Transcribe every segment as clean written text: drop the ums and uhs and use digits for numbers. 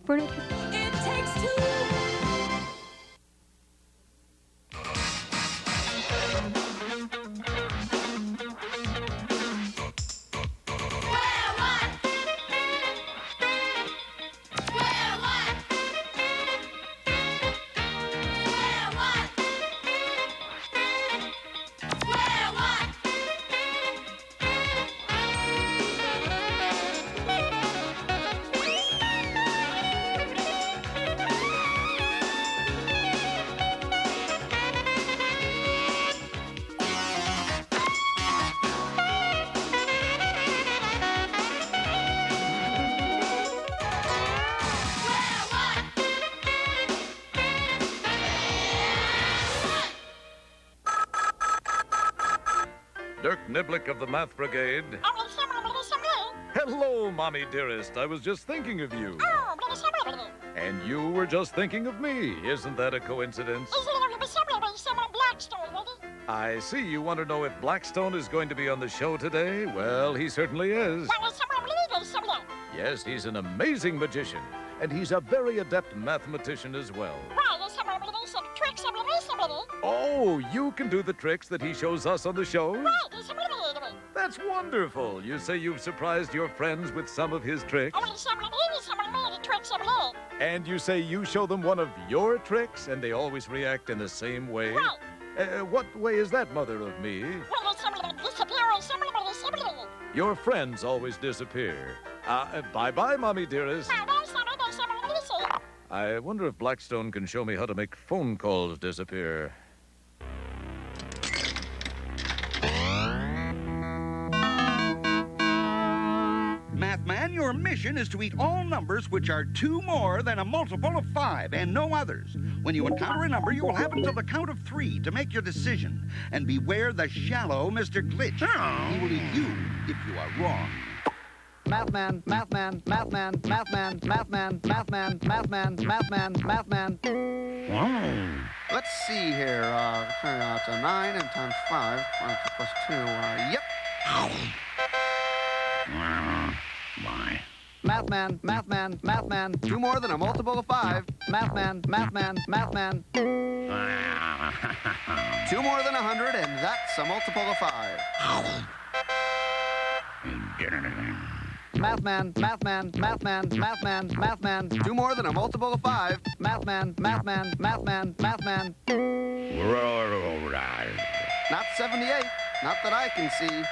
furniture. It takes two. Dirk Niblick of the Math Brigade. Hello, Mommy dearest. I was just thinking of you. And you were just thinking of me. Isn't that a coincidence? I see you want to know if Blackstone is going to be on the show today. Well, he certainly is. Yes, he's an amazing magician. And he's a very adept mathematician as well. Oh, you can do the tricks that he shows us on the show? That's wonderful. You say you've surprised your friends with some of his tricks? And you say you show them one of your tricks and they always react in the same way? What way is that, mother of me? Your friends always disappear. Bye-bye, Mommy dearest. I wonder if Blackstone can show me how to make phone calls disappear. Mathman, your mission is to eat all numbers which are 2 more than a multiple of 5 and no others. When you encounter a number, you will have until the count of 3 to make your decision. And beware the shallow Mr. Glitch. He will eat you if you are wrong. Mathman, Mathman, Mathman, Mathman, Mathman, Mathman, Mathman, Mathman, Mathman. Let's see here. Turn out to 9 and times 5. 5 plus 2. Yep. Why? Mathman, Mathman, Mathman. 2 more than a multiple of 5. Mathman, Mathman, Mathman. 2 more than 100, and that's a multiple of 5. Get anything. Mathman, Mathman, Mathman, Mathman, Mathman. 2 more than a multiple of 5. Mathman, Mathman, Mathman, Mathman. Not 78. Not that I can see.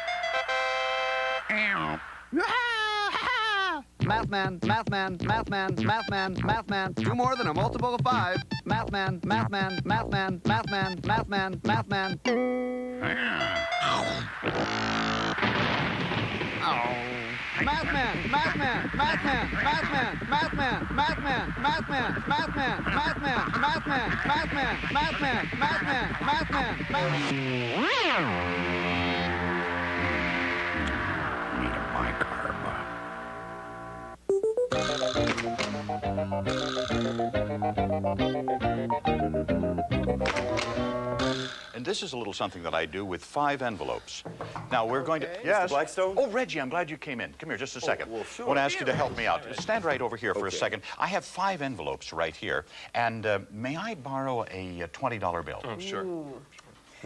Mathman, Mathman, Mathman, Mathman, Mathman. 2 more than a multiple of 5. Mathman, Mathman, Mathman, Mathman, Mathman, Mathman. Mathman, Mathman, Mathman, Mathman, Mathman, Mathman, Mathman, Mathman, Mathman, Mathman, Mathman, Mathman, Mathman, Mathman, Mathman. Need a bicarb. And this is a little something that I do with 5 envelopes. Now, we're going to... Mr. Blackstone? Oh, Reggie, I'm glad you came in. Come here just a second. Well, sure. I want to ask you to help me out. Stand right over here for a second. I have 5 envelopes right here. And may I borrow a $20 bill? Oh, sure.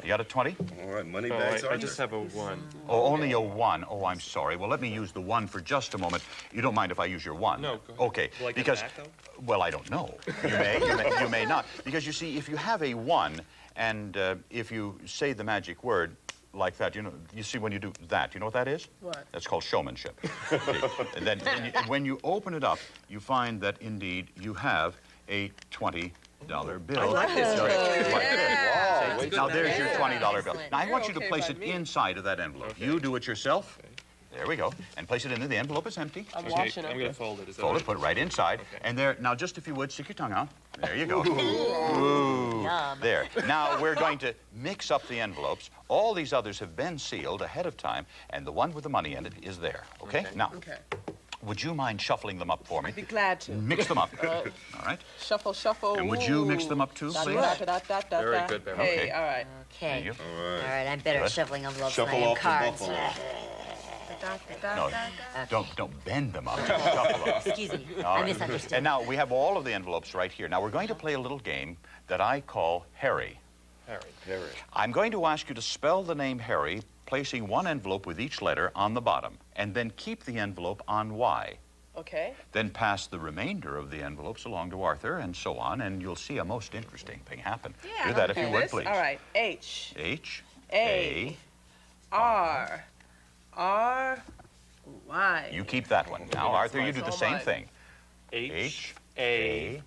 You got a 20? All right, money bags I just have a 1. Oh, only a 1. Oh, I'm sorry. Well, let me use the 1 for just a moment. You don't mind if I use your 1? No, go ahead. Okay, Will I get because... it back, though? Well, I don't know. You may not. Because, you see, if you have a 1, and if you say the magic word like that, you see when you do that, you know what that is? What? That's called showmanship. Okay. And then when you open it up, you find that, indeed, you have a $20 bill. I like this. Wow. Now, there's your $20 bill. Now, I want you to place it inside of that envelope. Okay. You do it yourself. Okay. There we go. And place it in there. The envelope is empty. I'm Okay, washing I'm it. going to fold it. Is that Fold it, right? put it right inside. Okay. And there, now just if you would, stick your tongue out. There you go. Ooh. There. Now we're going to mix up the envelopes. All these others have been sealed ahead of time, and the one with the money in it is there. Okay? Now, Okay. would you mind shuffling them up for me? I'd be glad to. Mix them up. All right. Shuffle, shuffle. And would you mix them up too, please? Very good, Beverly. Hey, all right. Thank Okay. you. All right, I'm better at Good. shuffling envelopes Shuffle than I am off the cards. buffalo. No, don't bend them up. Shuffle them. Excuse me, All I right. misunderstood. And now we have all of the envelopes right here. Now we're going to play a little game that I call Harry. Harry. I'm going to ask you to spell the name Harry, placing one envelope with each letter on the bottom, and then keep the envelope on Y. Okay. Then pass the remainder of the envelopes along to Arthur, and so on, and you'll see a most interesting thing happen. Yeah, Do that if okay. you would, please. All right. H. H. A. R. R. Y. You keep that one. Now, Arthur, you do the It's all same mine. thing. H-A-R-R-Y.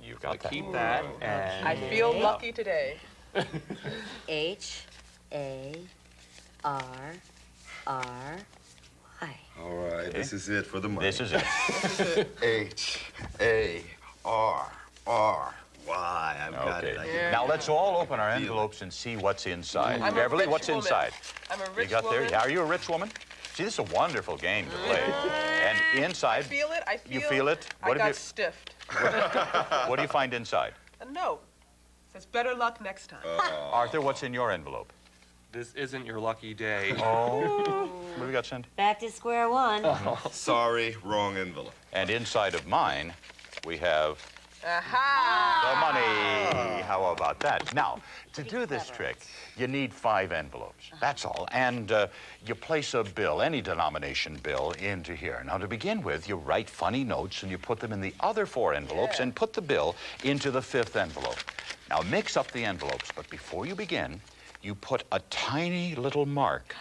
You got that. Keep that and... I feel lucky today. H-A-R-R-Y. All right, this is it for the money. This is it. H-A-R-R-Y. I've got it. Yeah. Now, let's all open our envelopes and see what's inside. I'm a Beverly, rich what's woman. inside? I'm a You rich got there? woman. Yeah, are you a rich woman? See, this is a wonderful game to play. And inside, I feel it. you feel it? I What have got stiffed. what do you find inside? A note. Says better luck next time. Arthur, what's in your envelope? This isn't your lucky day. Oh. What have you got, Cindy? Back to square one. Sorry, wrong envelope. And inside of mine, we have Aha! the money. How about that? Now, to do this trick, you need 5 envelopes. That's all. And you place a bill, any denomination bill, into here. Now, to begin with, you write funny notes and you put them in the other 4 envelopes and put the bill into the 5th envelope. Now, mix up the envelopes, but before you begin, you put a tiny little mark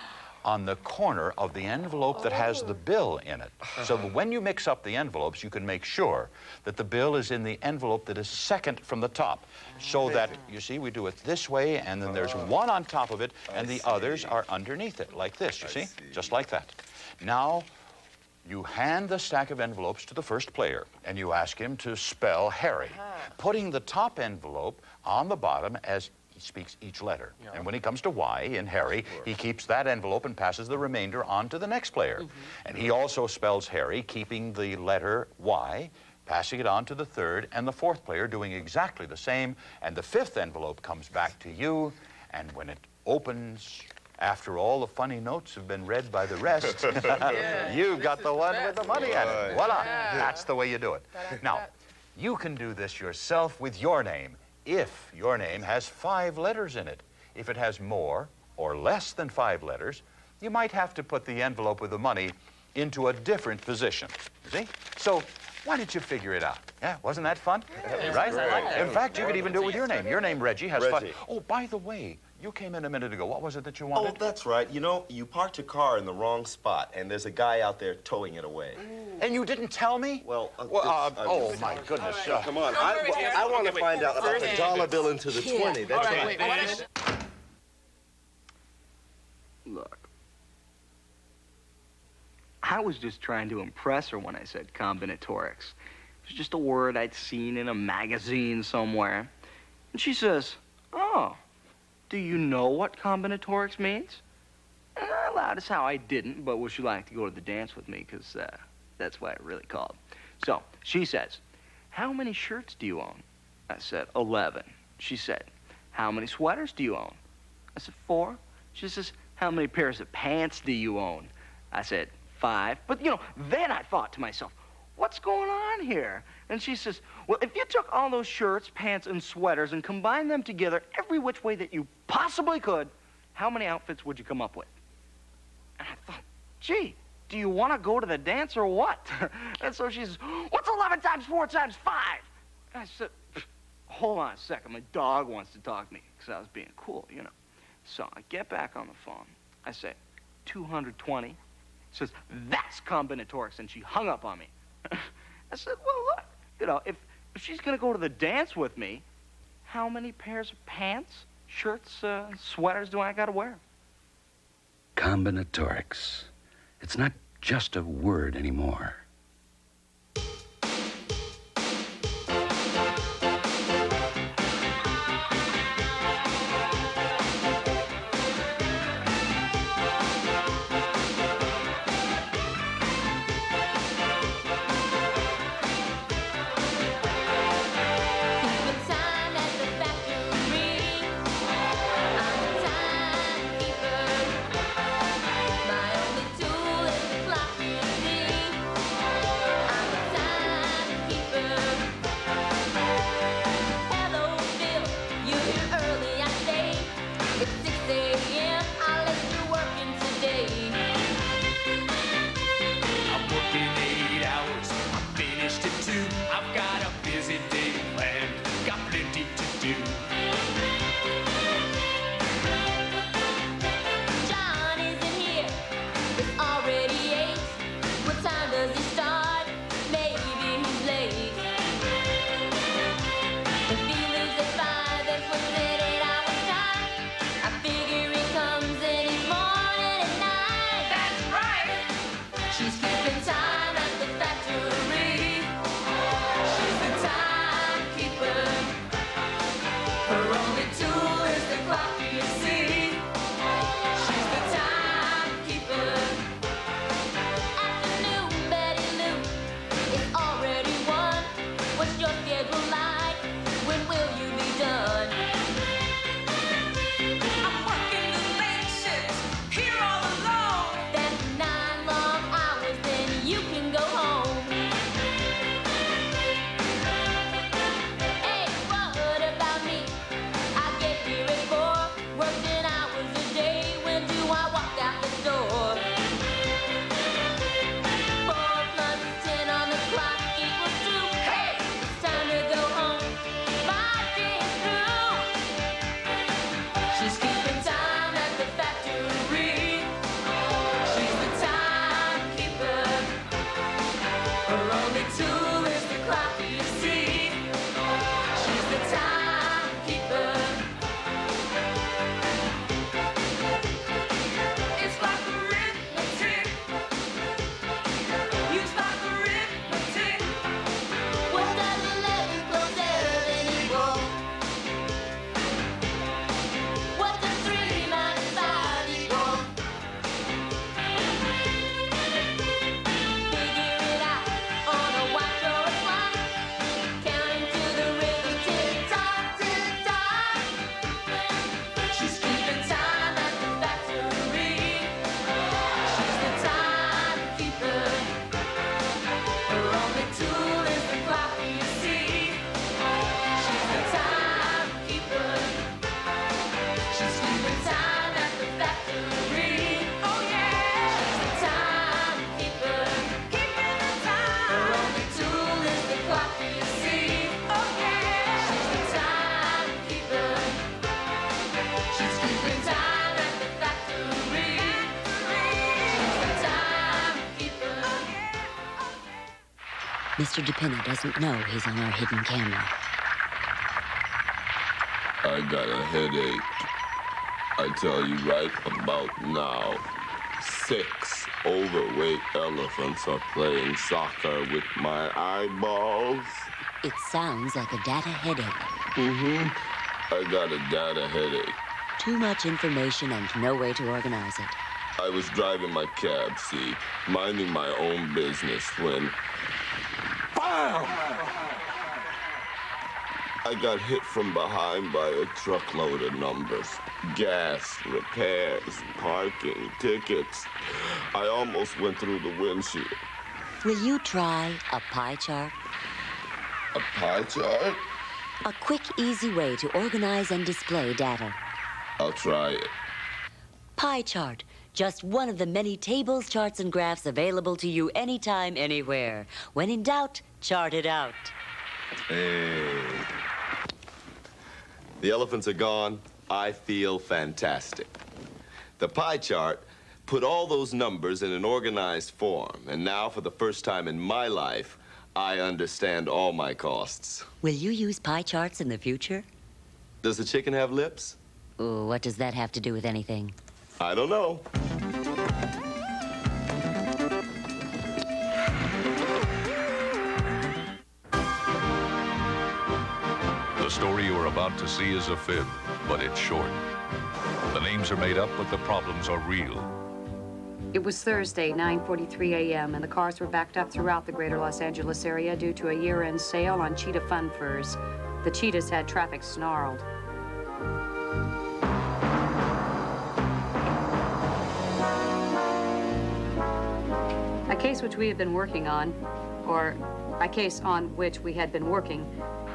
on the corner of the envelope that has the bill in it. So that when you mix up the envelopes, you can make sure that the bill is in the envelope that is second from the top. So that, you see, we do it this way, and then there's one on top of it, and the others are underneath it, like this, you see? Just like that. Now, you hand the stack of envelopes to the first player, and you ask him to spell Harry, putting the top envelope on the bottom as he speaks each letter. And when he comes to Y in Harry, he keeps that envelope and passes the remainder on to the next player. And he also spells Harry, keeping the letter Y, passing it on to the 3rd and the 4th player, doing exactly the same. And the 5th envelope comes back to you, and when it opens, after all the funny notes have been read by the rest, you've got the one with the money in it. Voila! That's the way you do it. Now, you can do this yourself with your name, if your name has 5 letters in it. If it has more or less than 5 letters, you might have to put the envelope with the money into a different position. See? So why don't you figure it out? Yeah, wasn't that fun? Right? In fact, you could even do it with your name. Your name, Reggie, has 5. Reggie. Oh, by the way, you came in a minute ago. What was it that you Oh, wanted? that's right. You know, you parked your car in the wrong spot, and there's a guy out there towing it away. And you didn't tell me? Well, oh, my goodness. come on. I want to find out about the dollar bill into the 20. That's right. Look, I was just trying to impress her when I said combinatorics. It was just a word I'd seen in a magazine somewhere. And she says, "Oh, do you know what combinatorics means?" And I allowed us how I didn't, but would she like to go to the dance with me? Because that's why I really called. So she says, "How many shirts do you own?" I said, 11. She said, "How many sweaters do you own?" I said, 4. She says, "How many pairs of pants do you own?" I said, 5. But, you know, then I thought to myself, what's going on here? And she says, "Well, if you took all those shirts, pants, and sweaters and combined them together every which way that you possibly could, how many outfits would you come up with?" And I thought, gee, do you want to go to the dance or what? And so she says, "What's 11 times 4 times 5? And I said, "Hold on a second. My dog wants to talk to me," because I was being cool, you know. So I get back on the phone. I say, 220. She says, "That's combinatorics," and she hung up on me. I said, "Well, look, you know, if she's going to go to the dance with me, how many pairs of pants, shirts, sweaters do I got to wear?" Combinatorics. It's not just a word anymore. Mr. DePinna doesn't know he's on our hidden camera. I got a headache. I tell you right about now, 6 overweight elephants are playing soccer with my eyeballs. It sounds like a data headache. I got a data headache. Too much information and no way to organize it. I was driving my cab, see, minding my own business when... BAM! I got hit from behind by a truckload of numbers. Gas, repairs, parking, tickets. I almost went through the windshield. Will you try a pie chart? A pie chart? A quick, easy way to organize and display data. I'll try it. Pie chart. Just one of the many tables, charts, and graphs available to you anytime, anywhere. When in doubt, chart it out. Hey. The elephants are gone. I feel fantastic. The pie chart put all those numbers in an organized form, and now, for the first time in my life, I understand all my costs. Will you use pie charts in the future? Does the chicken have lips? Ooh, what does that have to do with anything? I don't know. The story you are about to see is a fib, but it's short. The names are made up, but the problems are real. It was Thursday, 9:43 a.m., and the cars were backed up throughout the greater Los Angeles area due to a year-end sale on cheetah fun furs. The cheetahs had traffic snarled. A case which we had been working on, or a case on which we had been working,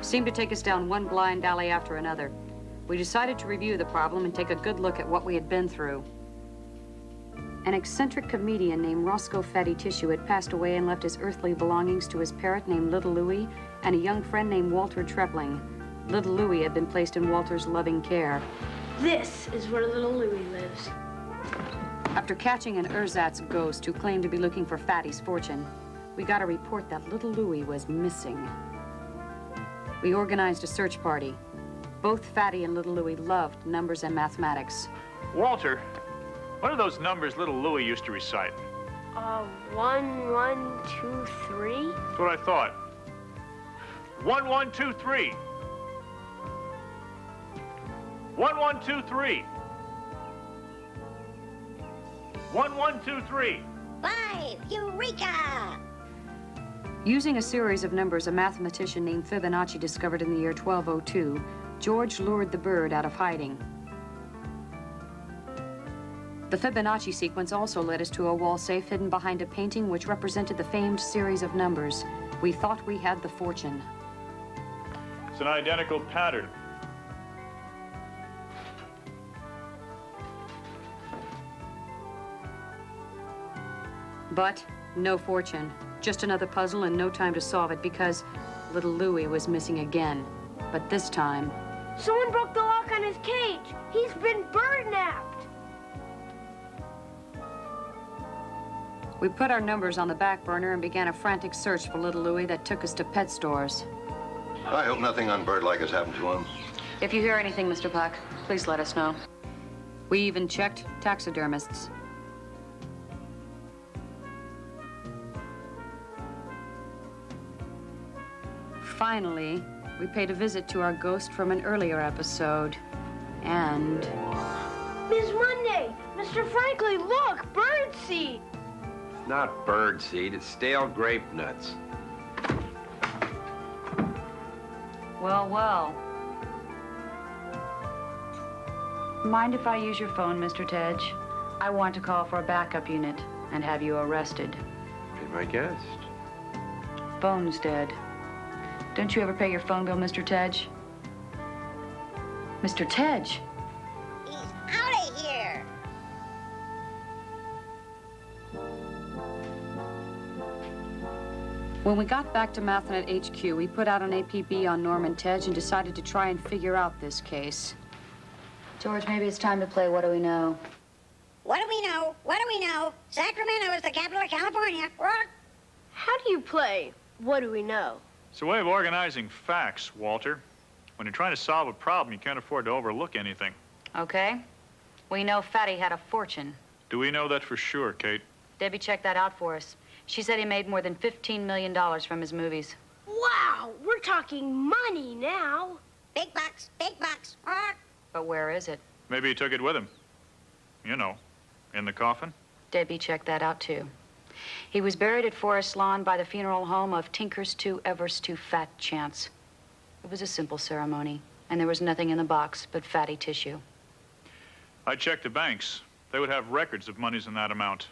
seemed to take us down one blind alley after another. We decided to review the problem and take a good look at what we had been through. An eccentric comedian named Roscoe Fatty Tissue had passed away and left his earthly belongings to his parrot named Little Louie and a young friend named Walter Trepling. Little Louie had been placed in Walter's loving care. This is where Little Louie lives. After catching an ersatz ghost who claimed to be looking for Fatty's fortune, we got a report that Little Louie was missing. We organized a search party. Both Fatty and Little Louie loved numbers and mathematics. Walter, what are those numbers Little Louie used to recite? 1, 1, 2, 3. That's what I thought. 1, 1, 2, 3. 1, 1, 2, 3. 1, 1, 2, 3. 5. Eureka! Using a series of numbers a mathematician named Fibonacci discovered in the year 1202, George lured the bird out of hiding. The Fibonacci sequence also led us to a wall safe hidden behind a painting which represented the famed series of numbers. We thought we had the fortune. It's an identical pattern. But no fortune. Just another puzzle and no time to solve it because Little Louie was missing again. But this time... Someone broke the lock on his cage. He's been bird-napped. We put our numbers on the back burner and began a frantic search for Little Louie that took us to pet stores. I hope nothing unbirdlike has happened to him. If you hear anything, Mr. Puck, please let us know. We even checked taxidermists. Finally, we paid a visit to our ghost from an earlier episode, and... Miss Monday! Mr. Franklin, look! Birdseed! Not birdseed, it's stale grape nuts. Well, well. Mind if I use your phone, Mr. Tedge? I want to call for a backup unit and have you arrested. Be my guest. Phone's dead. Don't you ever pay your phone bill, Mr. Tedge? Mr. Tedge? He's out of here! When we got back to Mathnet HQ, we put out an APB on Norman Tedge and decided to try and figure out this case. George, maybe it's time to play What Do We Know? What do we know? What do we know? Sacramento is the capital of California. Rock! How do you play? What do we know? It's a way of organizing facts, Walter. When you're trying to solve a problem, you can't afford to overlook anything. Okay. We know Fatty had a fortune. Do we know that for sure, Kate? Debbie checked that out for us. She said he made more than $15 million from his movies. Wow, we're talking money now. Big bucks, big bucks. But where is it? Maybe he took it with him. You know, in the coffin. Debbie checked that out, too. He was buried at Forest Lawn by the funeral home of Tinker's Too Ever's Too Fat Chance. It was a simple ceremony, and there was nothing in the box but fatty tissue. I checked the banks. They would have records of monies in that amount.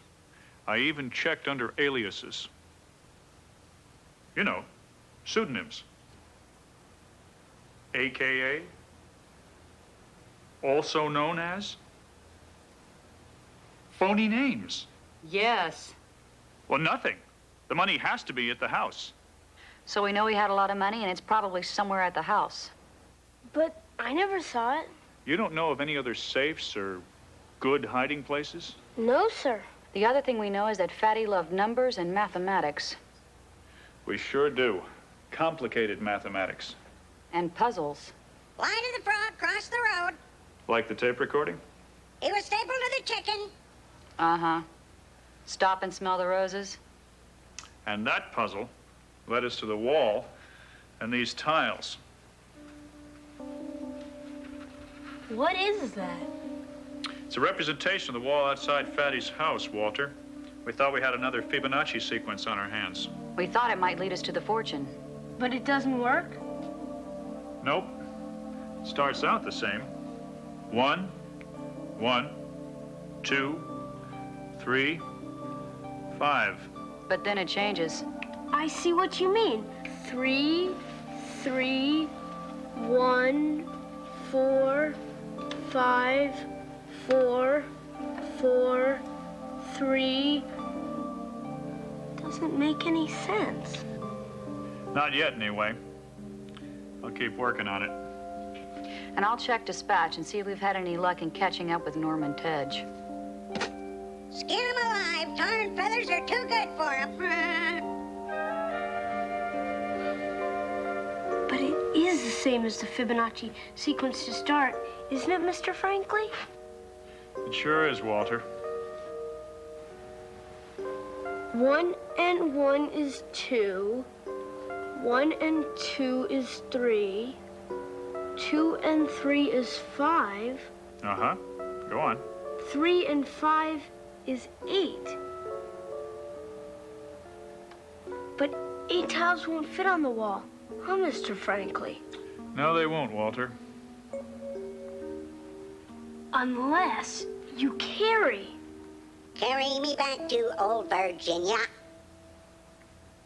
I even checked under aliases. You know, pseudonyms. AKA, also known as, phony names. Yes. Well, nothing. The money has to be at the house. So we know he had a lot of money, and it's probably somewhere at the house. But I never saw it. You don't know of any other safes or good hiding places? No, sir. The other thing we know is that Fatty loved numbers and mathematics. We sure do. Complicated mathematics. And puzzles. Line of the frog crossed the road. Like the tape recording? He was stapled to the chicken. Uh-huh. Stop and smell the roses. And that puzzle led us to the wall and these tiles. What is that? It's a representation of the wall outside Fatty's house, Walter. We thought we had another Fibonacci sequence on our hands. We thought it might lead us to the fortune. But it doesn't work? Nope. Starts out the same. 1, 1, 2, 3, 5. But then it changes. I see what you mean. 3, 3, 1, 4, 5, 4, 4, 3. Doesn't make any sense. Not yet, anyway. I'll keep working on it. And I'll check dispatch and see if we've had any luck in catching up with Norman Tedge. Skin him alive. Tar and feathers are too good for him. But it is the same as the Fibonacci sequence to start, isn't it, Mr. Franklin? It sure is, Walter. 1 and 1 is 2. 1 and 2 is 3. 2 and 3 is 5. Uh-huh. Go on. 3 and 5 is 8. But 8 tiles won't fit on the wall, huh, Mr. Franklin? No, they won't, Walter. Unless you carry. Carry me back to old Virginia.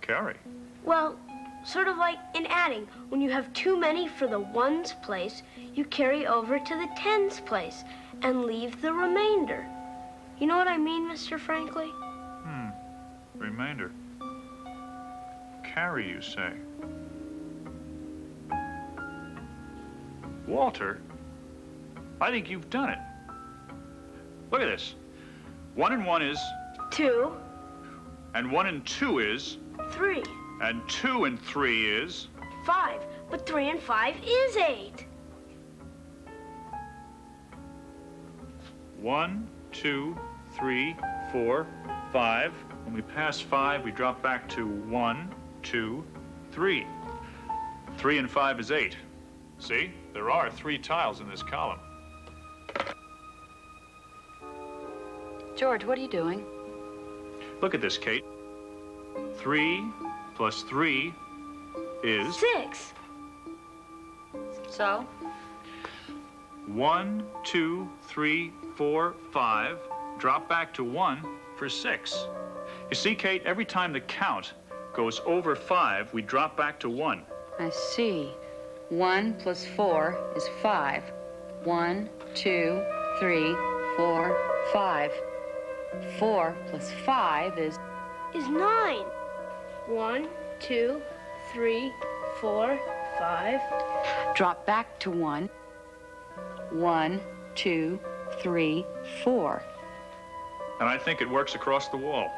Carry? Well, sort of like in adding. When you have too many for the ones place, you carry over to the tens place and leave the remainder. You know what I mean, Mr. Franklin? Remainder. Carry, you say? Walter, I think you've done it. Look at this. 1 and 1 is... 2. And 1 and 2 is... 3. And 2 and 3 is... 5. But 3 and 5 is 8. 1, 2, 3, 4, 5. When we pass 5, we drop back to 1, 2, 3. 3 and 5 is 8. See? There are 3 tiles in this column. George, what are you doing? Look at this, Kate. 3 plus 3 is... 6. So? 1, 2, 3, 4, 5. Drop back to 1 for 6. You see, Kate, every time the count goes over 5, we drop back to 1. I see. 1 plus 4 is 5. 1, 2, 3, 4, 5. 4 plus 5 is 9. 1, 2, 3, 4, 5. Drop back to 1. 1, 2, 3, 4. And I think it works across the wall.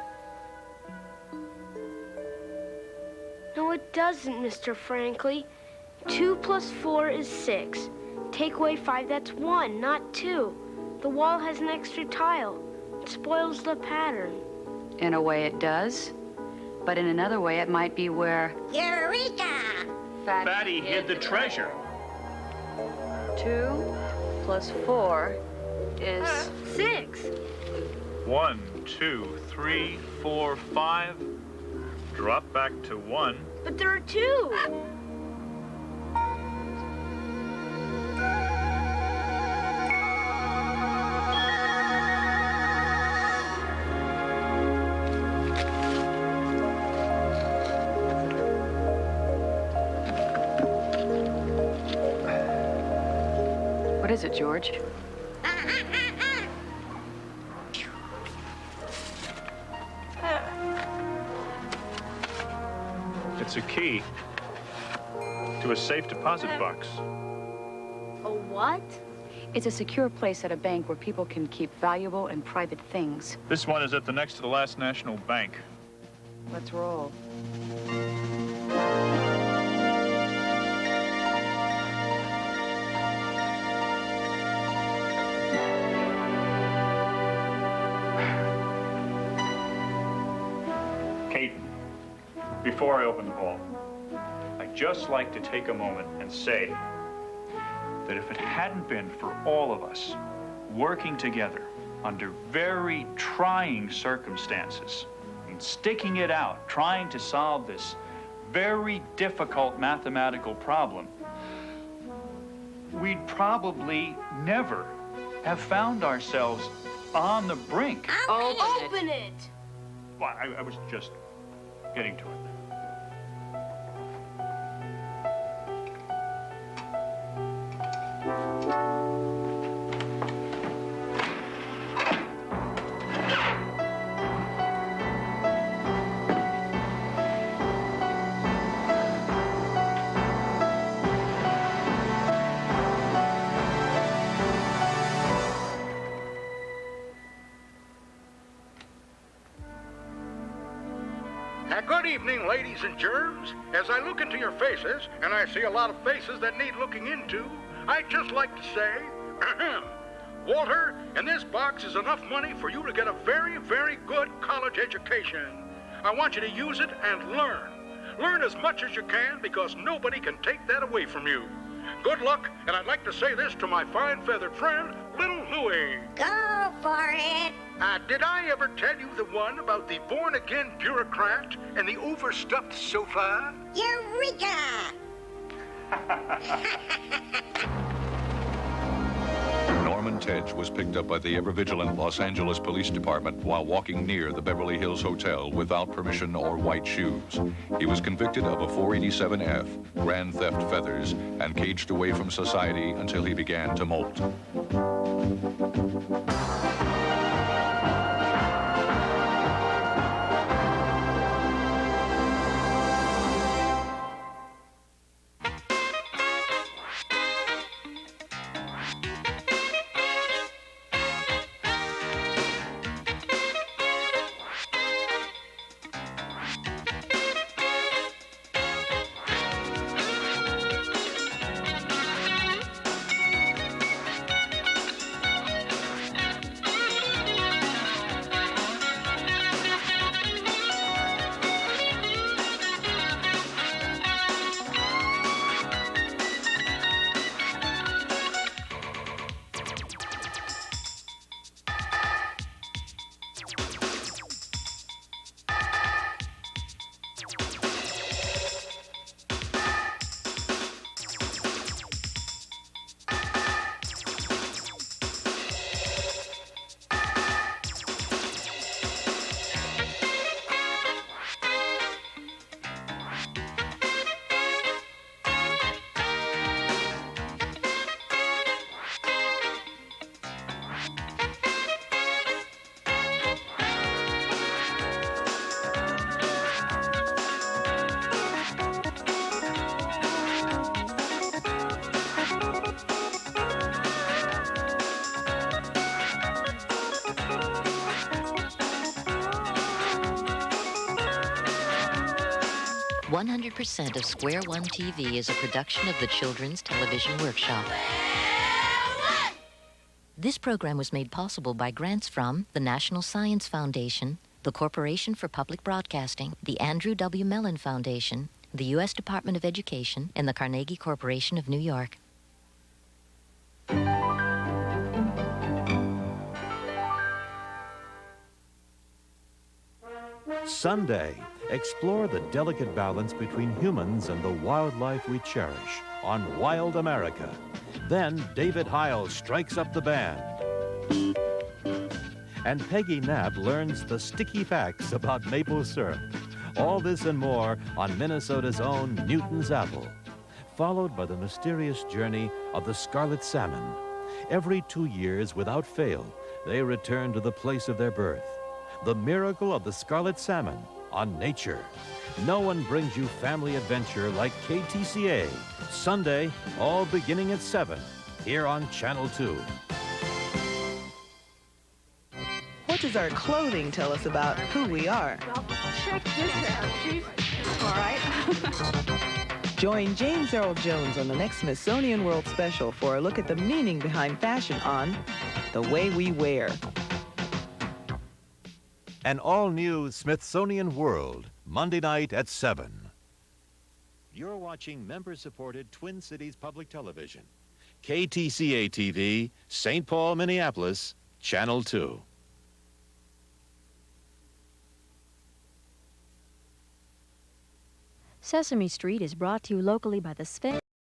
No it doesn't, Mr. Frankly. 2 plus 4 is 6. Take away 5, that's 1, not 2. The wall has an extra tile. It spoils the pattern. In a way it does. But in another way, it might be where Eureka! Fatty hid the treasure. 2 plus 4 is 6. 1, 2, 3, 4, 5. Drop back to 1. But there are 2. What is it, George? It's a key to a safe deposit box. A what? It's a secure place at a bank where people can keep valuable and private things. This one is at the next to the last national bank. Let's roll. Kate, before I open the vault, I'd just like to take a moment and say that if it hadn't been for all of us working together under very trying circumstances and sticking it out, trying to solve this very difficult mathematical problem, we'd probably never have found ourselves on the brink. Open it! Well, I was just getting to it. Good evening, ladies and germs. As I look into your faces, and I see a lot of faces that need looking into, I'd just like to say, Walter, in this box is enough money for you to get a very, very good college education. I want you to use it and learn. Learn as much as you can, because nobody can take that away from you. Good luck, and I'd like to say this to my fine feathered friend, Little Louie. Go for it. Did I ever tell you the one about the born-again bureaucrat and the overstuffed sofa? Eureka! Norman Tedge was picked up by the ever-vigilant Los Angeles Police Department while walking near the Beverly Hills Hotel without permission or white shoes. He was convicted of a 487F, grand theft feathers, and caged away from society until he began to molt. 100% of Square One TV is a production of the Children's Television Workshop. This program was made possible by grants from the National Science Foundation, the Corporation for Public Broadcasting, the Andrew W. Mellon Foundation, the U.S. Department of Education, and the Carnegie Corporation of New York. Sunday, explore the delicate balance between humans and the wildlife we cherish on Wild America. Then David Heil strikes up the band. And Peggy Knapp learns the sticky facts about maple syrup. All this and more on Minnesota's own Newton's Apple, followed by the mysterious journey of the scarlet salmon. Every 2 years, without fail, they return to the place of their birth. The miracle of the scarlet salmon on Nature. No one brings you family adventure like KTCA. Sunday, all beginning at 7, here on Channel 2. What does our clothing tell us about who we are? Check this out. She's all right. Join James Earl Jones on the next Smithsonian World Special for a look at the meaning behind fashion on The Way We Wear. An all-new Smithsonian World, Monday night at 7. You're watching member-supported Twin Cities Public Television. KTCA TV, St. Paul, Minneapolis, Channel 2. Sesame Street is brought to you locally by the Sphinx.